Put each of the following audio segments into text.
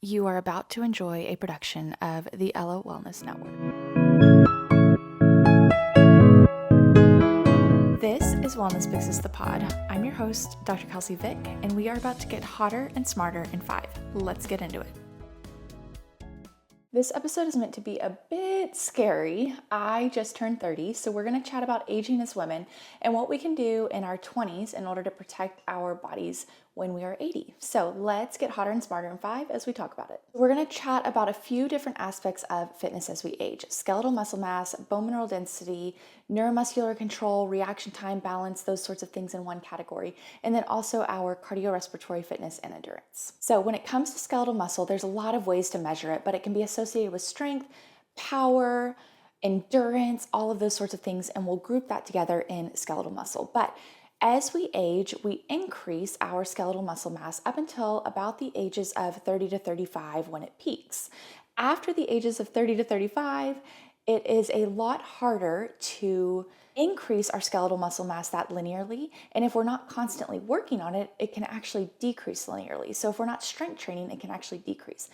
You are about to enjoy a production of the Ella Wellness Network. This is Wellness Fixes the Pod. I'm your host, Dr. Kelsey Vick, and we are about to get hotter and smarter in 5. Let's get into it. This episode is meant to be a bit scary. I just turned 30, so we're going to chat about aging as women and what we can do in our 20s in order to protect our bodies when we are 80. So let's get hotter and smarter in 5 as we talk about it. We're going to chat about a few different aspects of fitness as we age: skeletal muscle mass, bone mineral density, neuromuscular control, reaction time, balance, those sorts of things in one category, and then also our cardiorespiratory fitness and endurance. So when it comes to skeletal muscle, there's a lot of ways to measure it, but it can be associated with strength, power, endurance, all of those sorts of things, and we'll group that together in skeletal muscle. But as we age, we increase our skeletal muscle mass up until about the ages of 30 to 35 when it peaks. After the ages of 30 to 35, it is a lot harder to increase our skeletal muscle mass that linearly. And if we're not constantly working on it, it can actually decrease linearly. So if we're not strength training, it can actually decrease.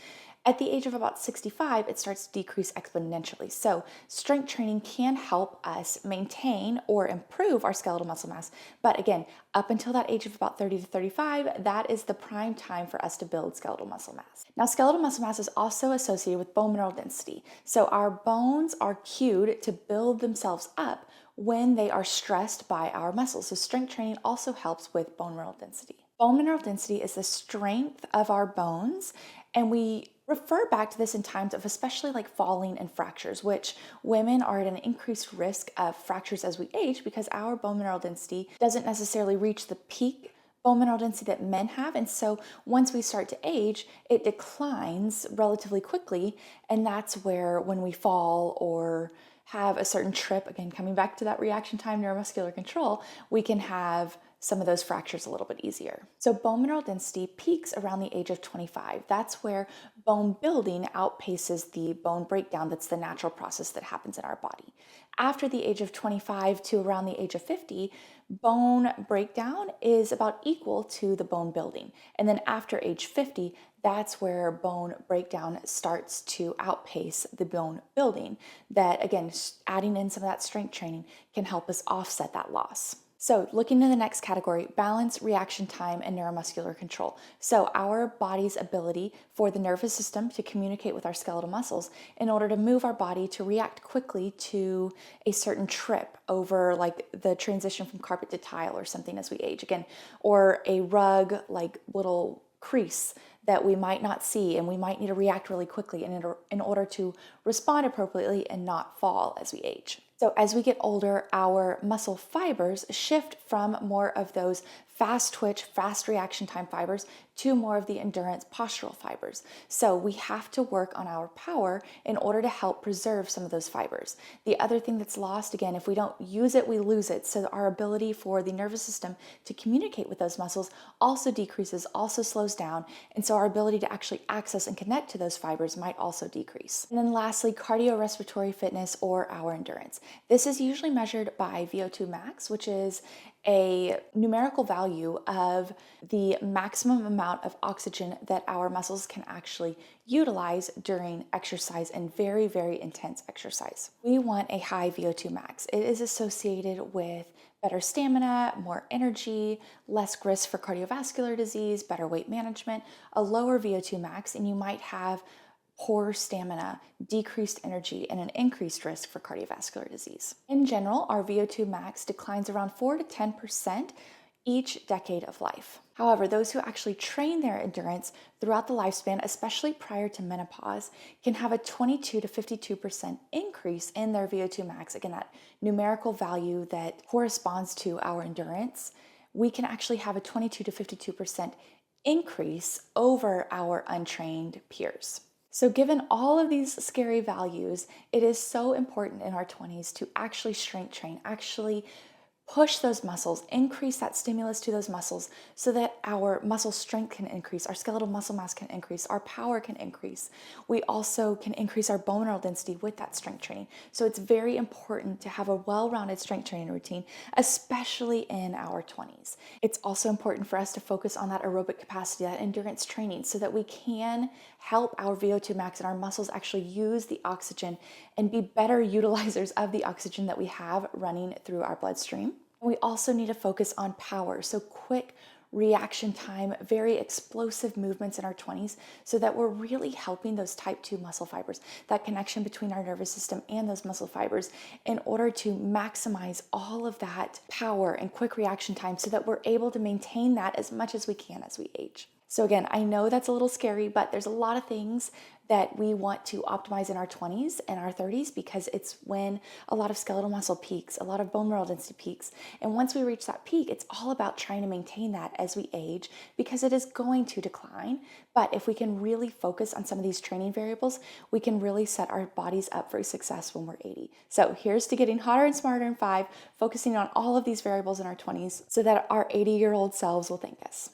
At the age of about 65, it starts to decrease exponentially. So strength training can help us maintain or improve our skeletal muscle mass. But again, up until that age of about 30 to 35, that is the prime time for us to build skeletal muscle mass. Now, skeletal muscle mass is also associated with bone mineral density. So our bones are cued to build themselves up when they are stressed by our muscles. So strength training also helps with bone mineral density. Bone mineral density is the strength of our bones, and we refer back to this in times of especially like falling and fractures, which women are at an increased risk of fractures as we age because our bone mineral density doesn't necessarily reach the peak bone mineral density that men have. And so once we start to age, it declines relatively quickly. And that's where when we fall or have a certain trip, again, coming back to that reaction time, neuromuscular control, we can have some of those fractures a little bit easier. So bone mineral density peaks around the age of 25. That's where bone building outpaces the bone breakdown. That's the natural process that happens in our body. After the age of 25 to around the age of 50, bone breakdown is about equal to the bone building. And then after age 50, that's where bone breakdown starts to outpace the bone building. That, again, adding in some of that strength training can help us offset that loss. So looking to the next category: balance, reaction time, and neuromuscular control. So our body's ability for the nervous system to communicate with our skeletal muscles in order to move our body to react quickly to a certain trip over, like the transition from carpet to tile or something as we age, again, or a rug, like little crease that we might not see, and we might need to react really quickly in order to respond appropriately and not fall as we age. So as we get older, our muscle fibers shift from more of those fast twitch, fast reaction time fibers to more of the endurance postural fibers. So we have to work on our power in order to help preserve some of those fibers. The other thing that's lost, again, if we don't use it, we lose it. So our ability for the nervous system to communicate with those muscles also decreases, also slows down. And so our ability to actually access and connect to those fibers might also decrease. And then lastly, cardiorespiratory fitness, or our endurance. This is usually measured by VO2 max, which is a numerical value of the maximum amount of oxygen that our muscles can actually utilize during exercise and very, very intense exercise. We want a high VO2 max. It is associated with better stamina, more energy, less risk for cardiovascular disease, better weight management. A lower VO2 max, and you might have poor stamina, decreased energy, and an increased risk for cardiovascular disease. In general, our VO2 max declines around 4 to 10% each decade of life. However, those who actually train their endurance throughout the lifespan, especially prior to menopause, can have a 22 to 52% increase in their VO2 max. Again, that numerical value that corresponds to our endurance, we can actually have a 22 to 52% increase over our untrained peers. So given all of these scary values, it is so important in our 20s to actually strength train, actually push those muscles, increase that stimulus to those muscles so that our muscle strength can increase, our skeletal muscle mass can increase, our power can increase. We also can increase our bone mineral density with that strength training. So it's very important to have a well-rounded strength training routine, especially in our 20s. It's also important for us to focus on that aerobic capacity, that endurance training, so that we can help our VO2 max and our muscles actually use the oxygen and be better utilizers of the oxygen that we have running through our bloodstream. We also need to focus on power, so quick reaction time, very explosive movements in our 20s, so that we're really helping those type 2 muscle fibers, that connection between our nervous system and those muscle fibers, in order to maximize all of that power and quick reaction time so that we're able to maintain that as much as we can as we age. So again, I know that's a little scary, but there's a lot of things that we want to optimize in our 20s and our 30s because it's when a lot of skeletal muscle peaks, a lot of bone mineral density peaks. And once we reach that peak, it's all about trying to maintain that as we age because it is going to decline. But if we can really focus on some of these training variables, we can really set our bodies up for success when we're 80. So here's to getting hotter and smarter in 5, focusing on all of these variables in our 20s so that our 80-year-old selves will thank us.